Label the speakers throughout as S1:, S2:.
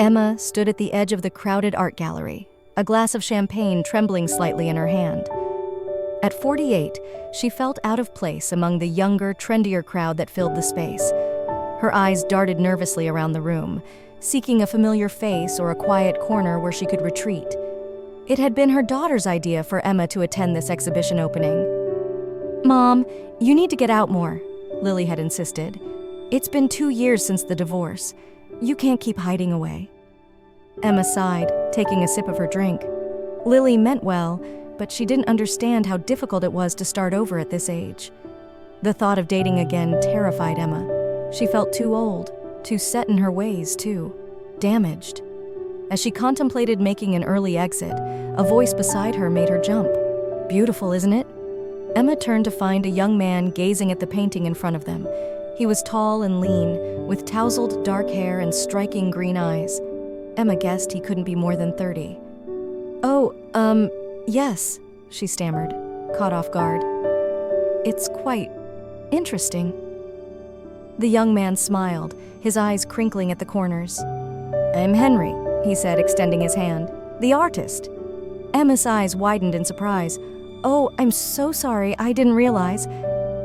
S1: Emma stood at the edge of the crowded art gallery, a glass of champagne trembling slightly in her hand. At 48, she felt out of place among the younger, trendier crowd that filled the space. Her eyes darted nervously around the room, seeking a familiar face or a quiet corner where she could retreat. It had been her daughter's idea for Emma to attend this exhibition opening. "Mom, you need to get out more," Lily had insisted. "It's been 2 years since the divorce. You can't keep hiding away." Emma sighed, taking a sip of her drink. Lily meant well, but she didn't understand how difficult it was to start over at this age. The thought of dating again terrified Emma. She felt too old, too set in her ways, too. Damaged. As she contemplated making an early exit, a voice beside her made her jump. "Beautiful, isn't it?" Emma turned to find a young man gazing at the painting in front of them. He was tall and lean, with tousled dark hair and striking green eyes. Emma guessed he couldn't be more than 30. "Oh, yes," she stammered, caught off guard. "It's quite interesting." The young man smiled, his eyes crinkling at the corners. "I'm Henry," he said, extending his hand. "The artist." Emma's eyes widened in surprise. "Oh, I'm so sorry, I didn't realize."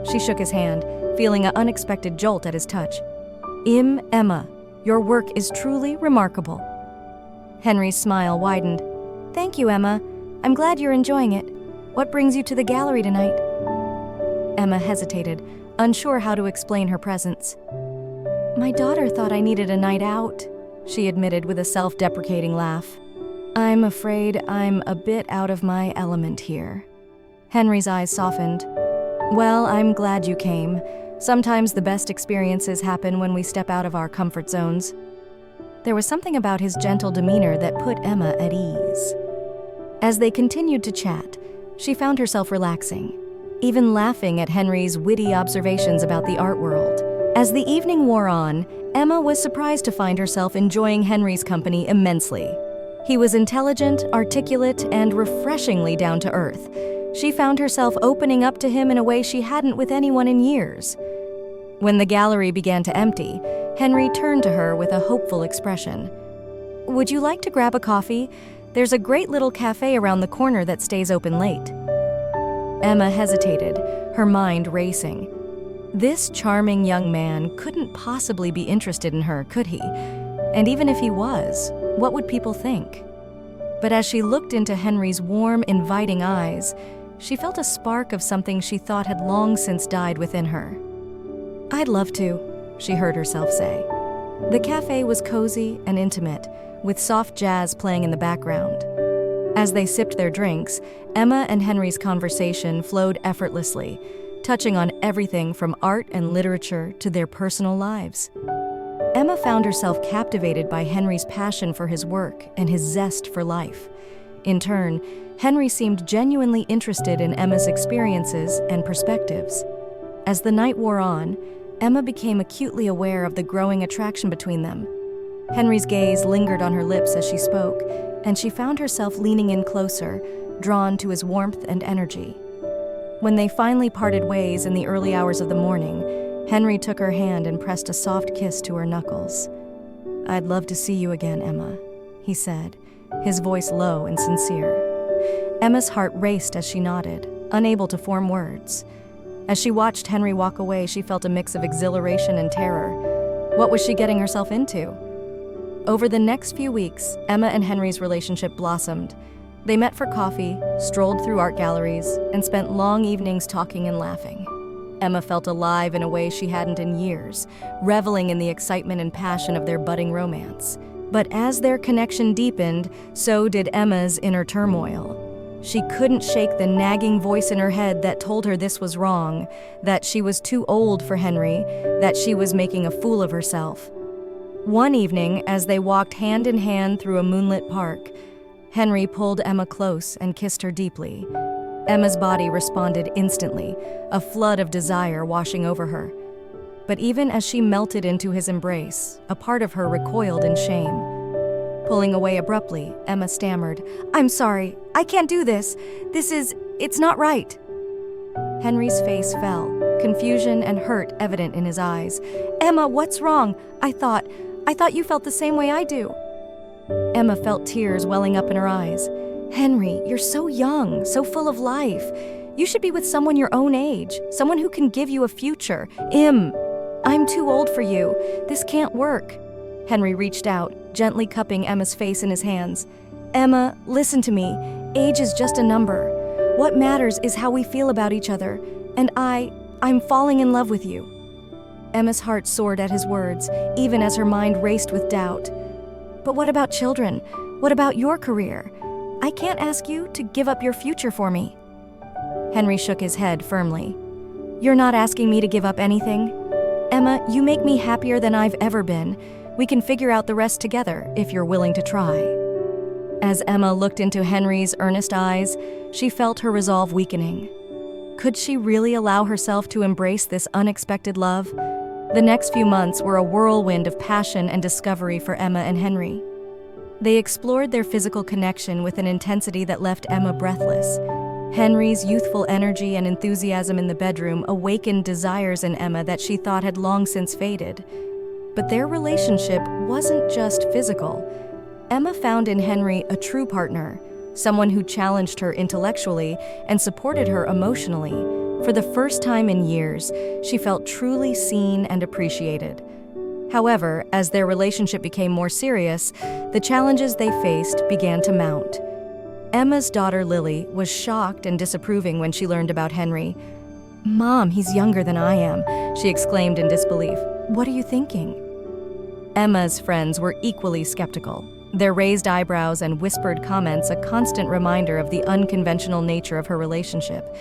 S1: She shook his hand, feeling an unexpected jolt at his touch. "Emma, your work is truly remarkable." Henry's smile widened. "Thank you, Emma. I'm glad you're enjoying it. What brings you to the gallery tonight?" Emma hesitated, unsure how to explain her presence. "My daughter thought I needed a night out," she admitted with a self-deprecating laugh. "I'm afraid I'm a bit out of my element here." Henry's eyes softened. "Well, I'm glad you came. Sometimes the best experiences happen when we step out of our comfort zones." There was something about his gentle demeanor that put Emma at ease. As they continued to chat, she found herself relaxing, even laughing at Henry's witty observations about the art world. As the evening wore on, Emma was surprised to find herself enjoying Henry's company immensely. He was intelligent, articulate, and refreshingly down to earth. She found herself opening up to him in a way she hadn't with anyone in years. When the gallery began to empty, Henry turned to her with a hopeful expression. "Would you like to grab a coffee? There's a great little cafe around the corner that stays open late." Emma hesitated, her mind racing. This charming young man couldn't possibly be interested in her, could he? And even if he was, what would people think? But as she looked into Henry's warm, inviting eyes, she felt a spark of something she thought had long since died within her. "I'd love to," she heard herself say. The cafe was cozy and intimate, with soft jazz playing in the background. As they sipped their drinks, Emma and Henry's conversation flowed effortlessly, touching on everything from art and literature to their personal lives. Emma found herself captivated by Henry's passion for his work and his zest for life. In turn, Henry seemed genuinely interested in Emma's experiences and perspectives. As the night wore on, Emma became acutely aware of the growing attraction between them. Henry's gaze lingered on her lips as she spoke, and she found herself leaning in closer, drawn to his warmth and energy. When they finally parted ways in the early hours of the morning, Henry took her hand and pressed a soft kiss to her knuckles. "I'd love to see you again, Emma," he said, his voice low and sincere. Emma's heart raced as she nodded, unable to form words. As she watched Henry walk away, she felt a mix of exhilaration and terror. What was she getting herself into? Over the next few weeks, Emma and Henry's relationship blossomed. They met for coffee, strolled through art galleries, and spent long evenings talking and laughing. Emma felt alive in a way she hadn't in years, reveling in the excitement and passion of their budding romance. But as their connection deepened, so did Emma's inner turmoil. She couldn't shake the nagging voice in her head that told her this was wrong, that she was too old for Henry, that she was making a fool of herself. One evening, as they walked hand in hand through a moonlit park, Henry pulled Emma close and kissed her deeply. Emma's body responded instantly, a flood of desire washing over her. But even as she melted into his embrace, a part of her recoiled in shame. Pulling away abruptly, Emma stammered, "I'm sorry, I can't do this. It's not right." Henry's face fell, confusion and hurt evident in his eyes. "Emma, what's wrong? I thought you felt the same way I do." Emma felt tears welling up in her eyes. "Henry, you're so young, so full of life. You should be with someone your own age, someone who can give you a future. I'm too old for you. This can't work." Henry reached out, gently cupping Emma's face in his hands. "Emma, listen to me. Age is just a number. What matters is how we feel about each other, and I'm falling in love with you." Emma's heart soared at his words, even as her mind raced with doubt. "But what about children? What about your career? I can't ask you to give up your future for me." Henry shook his head firmly. "You're not asking me to give up anything. Emma, you make me happier than I've ever been. We can figure out the rest together if you're willing to try." As Emma looked into Henry's earnest eyes, she felt her resolve weakening. Could she really allow herself to embrace this unexpected love? The next few months were a whirlwind of passion and discovery for Emma and Henry. They explored their physical connection with an intensity that left Emma breathless. Henry's youthful energy and enthusiasm in the bedroom awakened desires in Emma that she thought had long since faded. But their relationship wasn't just physical. Emma found in Henry a true partner, someone who challenged her intellectually and supported her emotionally. For the first time in years, she felt truly seen and appreciated. However, as their relationship became more serious, the challenges they faced began to mount. Emma's daughter Lily was shocked and disapproving when she learned about Henry. "Mom, he's younger than I am," she exclaimed in disbelief. "What are you thinking?" Emma's friends were equally skeptical, their raised eyebrows and whispered comments a constant reminder of the unconventional nature of her relationship.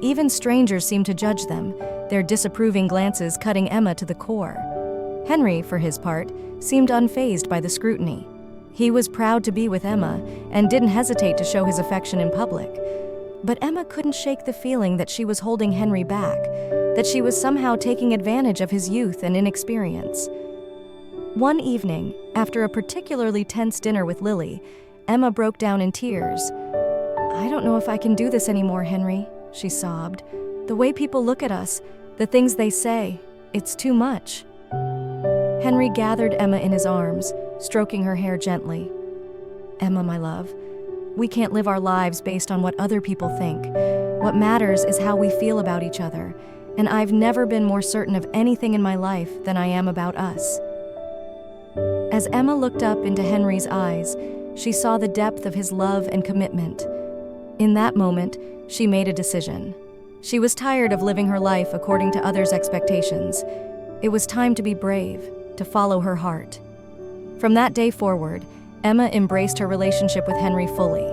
S1: Even strangers seemed to judge them, their disapproving glances cutting Emma to the core. Henry, for his part, seemed unfazed by the scrutiny. He was proud to be with Emma and didn't hesitate to show his affection in public. But Emma couldn't shake the feeling that she was holding Henry back, that she was somehow taking advantage of his youth and inexperience. One evening, after a particularly tense dinner with Lily, Emma broke down in tears. "I don't know if I can do this anymore, Henry," she sobbed. "The way people look at us, the things they say, it's too much." Henry gathered Emma in his arms, stroking her hair gently. "Emma, my love, we can't live our lives based on what other people think. What matters is how we feel about each other, and I've never been more certain of anything in my life than I am about us." As Emma looked up into Henry's eyes, she saw the depth of his love and commitment. In that moment, she made a decision. She was tired of living her life according to others' expectations. It was time to be brave, to follow her heart. From that day forward, Emma embraced her relationship with Henry fully.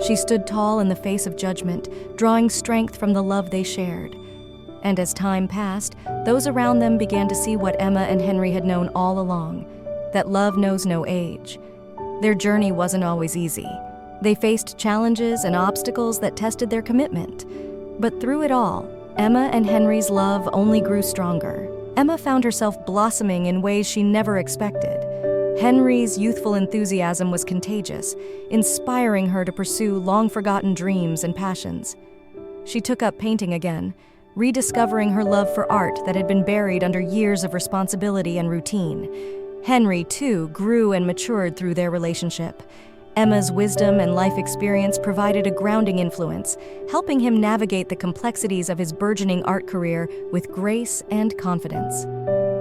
S1: She stood tall in the face of judgment, drawing strength from the love they shared. And as time passed, those around them began to see what Emma and Henry had known all along, that love knows no age. Their journey wasn't always easy. They faced challenges and obstacles that tested their commitment. But through it all, Emma and Henry's love only grew stronger. Emma found herself blossoming in ways she never expected. Henry's youthful enthusiasm was contagious, inspiring her to pursue long-forgotten dreams and passions. She took up painting again, rediscovering her love for art that had been buried under years of responsibility and routine. Henry, too, grew and matured through their relationship. Emma's wisdom and life experience provided a grounding influence, helping him navigate the complexities of his burgeoning art career with grace and confidence.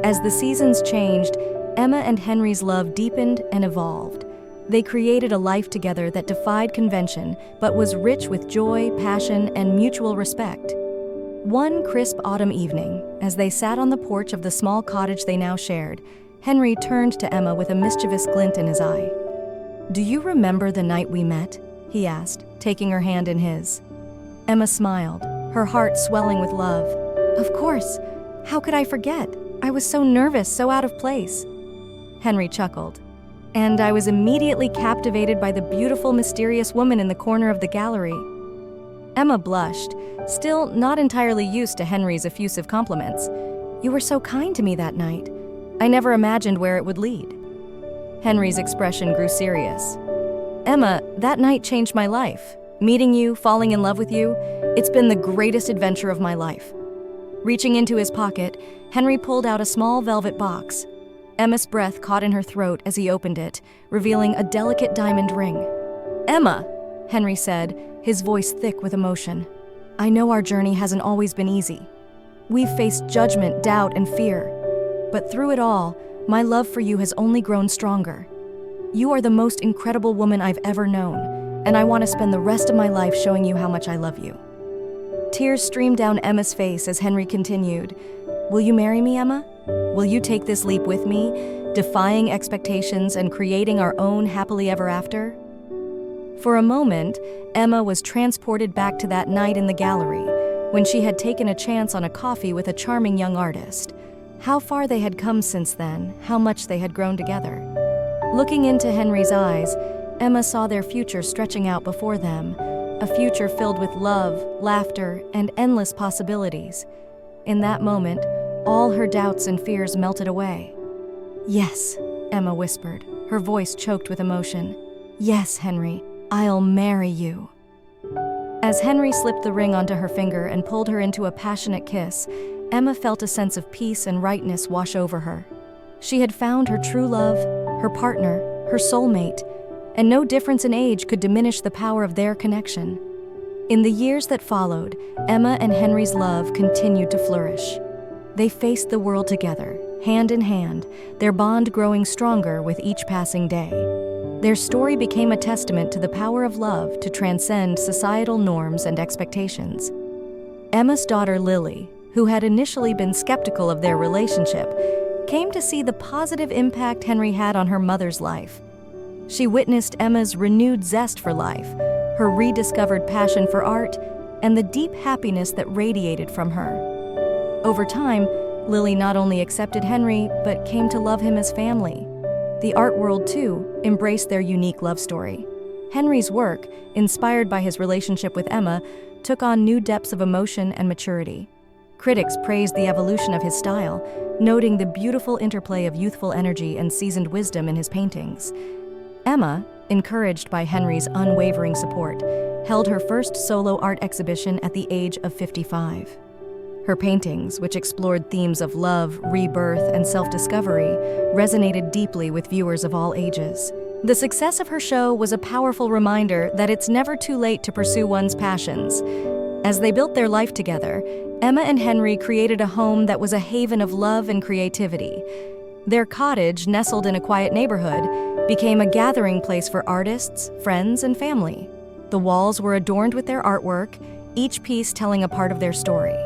S1: As the seasons changed, Emma and Henry's love deepened and evolved. They created a life together that defied convention, but was rich with joy, passion, and mutual respect. One crisp autumn evening, as they sat on the porch of the small cottage they now shared, Henry turned to Emma with a mischievous glint in his eye. "Do you remember the night we met?" he asked, taking her hand in his. Emma smiled, her heart swelling with love. "Of course. How could I forget? I was so nervous, so out of place." Henry chuckled. "And I was immediately captivated by the beautiful, mysterious woman in the corner of the gallery." Emma blushed, still not entirely used to Henry's effusive compliments. "You were so kind to me that night. I never imagined where it would lead." Henry's expression grew serious. "Emma, that night changed my life. Meeting you, falling in love with you, it's been the greatest adventure of my life." Reaching into his pocket, Henry pulled out a small velvet box. Emma's breath caught in her throat as he opened it, revealing a delicate diamond ring. "Emma," Henry said, his voice thick with emotion. "I know our journey hasn't always been easy. We've faced judgment, doubt, and fear. But through it all, my love for you has only grown stronger. You are the most incredible woman I've ever known, and I want to spend the rest of my life showing you how much I love you." Tears streamed down Emma's face as Henry continued. "Will you marry me, Emma? Will you take this leap with me, defying expectations and creating our own happily ever after?" For a moment, Emma was transported back to that night in the gallery, when she had taken a chance on a coffee with a charming young artist. How far they had come since then, how much they had grown together. Looking into Henry's eyes, Emma saw their future stretching out before them, a future filled with love, laughter, and endless possibilities. In that moment, all her doubts and fears melted away. "Yes," Emma whispered, her voice choked with emotion. "Yes, Henry, I'll marry you." As Henry slipped the ring onto her finger and pulled her into a passionate kiss, Emma felt a sense of peace and rightness wash over her. She had found her true love, her partner, her soulmate, and no difference in age could diminish the power of their connection. In the years that followed, Emma and Henry's love continued to flourish. They faced the world together, hand in hand, their bond growing stronger with each passing day. Their story became a testament to the power of love to transcend societal norms and expectations. Emma's daughter Lily, who had initially been skeptical of their relationship, came to see the positive impact Henry had on her mother's life. She witnessed Emma's renewed zest for life, her rediscovered passion for art, and the deep happiness that radiated from her. Over time, Lily not only accepted Henry, but came to love him as family. The art world, too, embraced their unique love story. Henry's work, inspired by his relationship with Emma, took on new depths of emotion and maturity. Critics praised the evolution of his style, noting the beautiful interplay of youthful energy and seasoned wisdom in his paintings. Emma, encouraged by Henry's unwavering support, held her first solo art exhibition at the age of 55. Her paintings, which explored themes of love, rebirth, and self-discovery, resonated deeply with viewers of all ages. The success of her show was a powerful reminder that it's never too late to pursue one's passions. As they built their life together, Emma and Henry created a home that was a haven of love and creativity. Their cottage, nestled in a quiet neighborhood, became a gathering place for artists, friends, and family. The walls were adorned with their artwork, each piece telling a part of their story.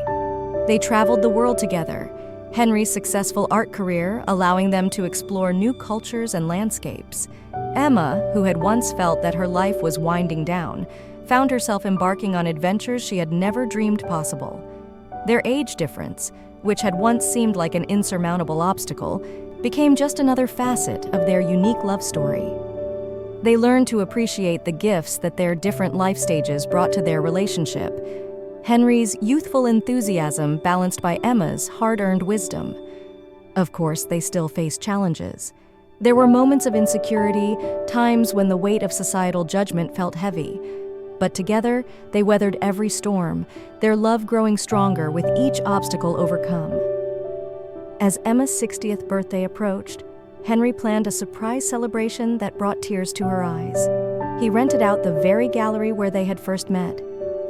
S1: They traveled the world together, Henry's successful art career allowing them to explore new cultures and landscapes. Emma, who had once felt that her life was winding down, found herself embarking on adventures she had never dreamed possible. Their age difference, which had once seemed like an insurmountable obstacle, became just another facet of their unique love story. They learned to appreciate the gifts that their different life stages brought to their relationship. Henry's youthful enthusiasm balanced by Emma's hard-earned wisdom. Of course, they still faced challenges. There were moments of insecurity, times when the weight of societal judgment felt heavy. But together, they weathered every storm, their love growing stronger with each obstacle overcome. As Emma's 60th birthday approached, Henry planned a surprise celebration that brought tears to her eyes. He rented out the very gallery where they had first met,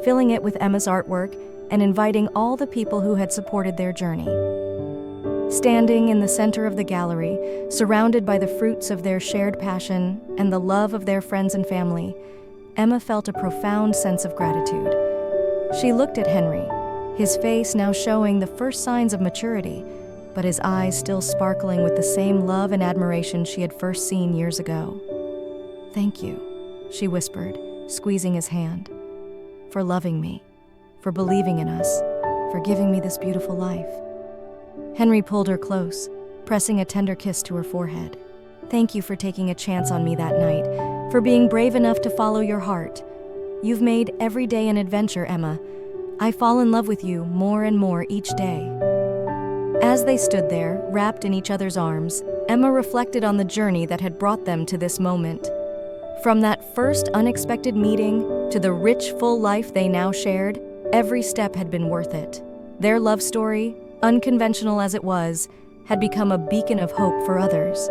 S1: filling it with Emma's artwork and inviting all the people who had supported their journey. Standing in the center of the gallery, surrounded by the fruits of their shared passion and the love of their friends and family, Emma felt a profound sense of gratitude. She looked at Henry, his face now showing the first signs of maturity, but his eyes still sparkling with the same love and admiration she had first seen years ago. "Thank you," she whispered, squeezing his hand, "for loving me, for believing in us, for giving me this beautiful life." Henry pulled her close, pressing a tender kiss to her forehead. "Thank you for taking a chance on me that night, for being brave enough to follow your heart. You've made every day an adventure, Emma. I fall in love with you more and more each day." As they stood there, wrapped in each other's arms, Emma reflected on the journey that had brought them to this moment. From that first unexpected meeting to the rich, full life they now shared, every step had been worth it. Their love story, unconventional as it was, had become a beacon of hope for others.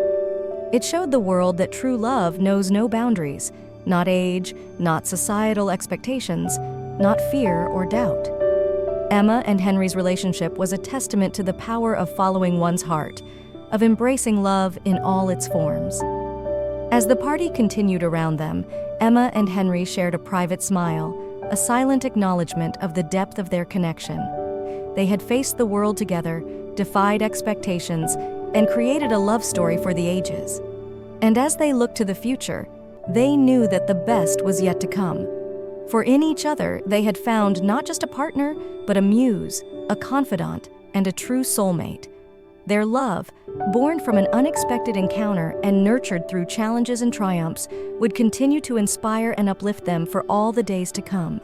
S1: It showed the world that true love knows no boundaries, not age, not societal expectations, not fear or doubt. Emma and Henry's relationship was a testament to the power of following one's heart, of embracing love in all its forms. As the party continued around them, Emma and Henry shared a private smile, a silent acknowledgement of the depth of their connection. They had faced the world together, defied expectations, and created a love story for the ages. And as they looked to the future, they knew that the best was yet to come. For in each other, they had found not just a partner, but a muse, a confidant, and a true soulmate. Their love, born from an unexpected encounter and nurtured through challenges and triumphs, would continue to inspire and uplift them for all the days to come.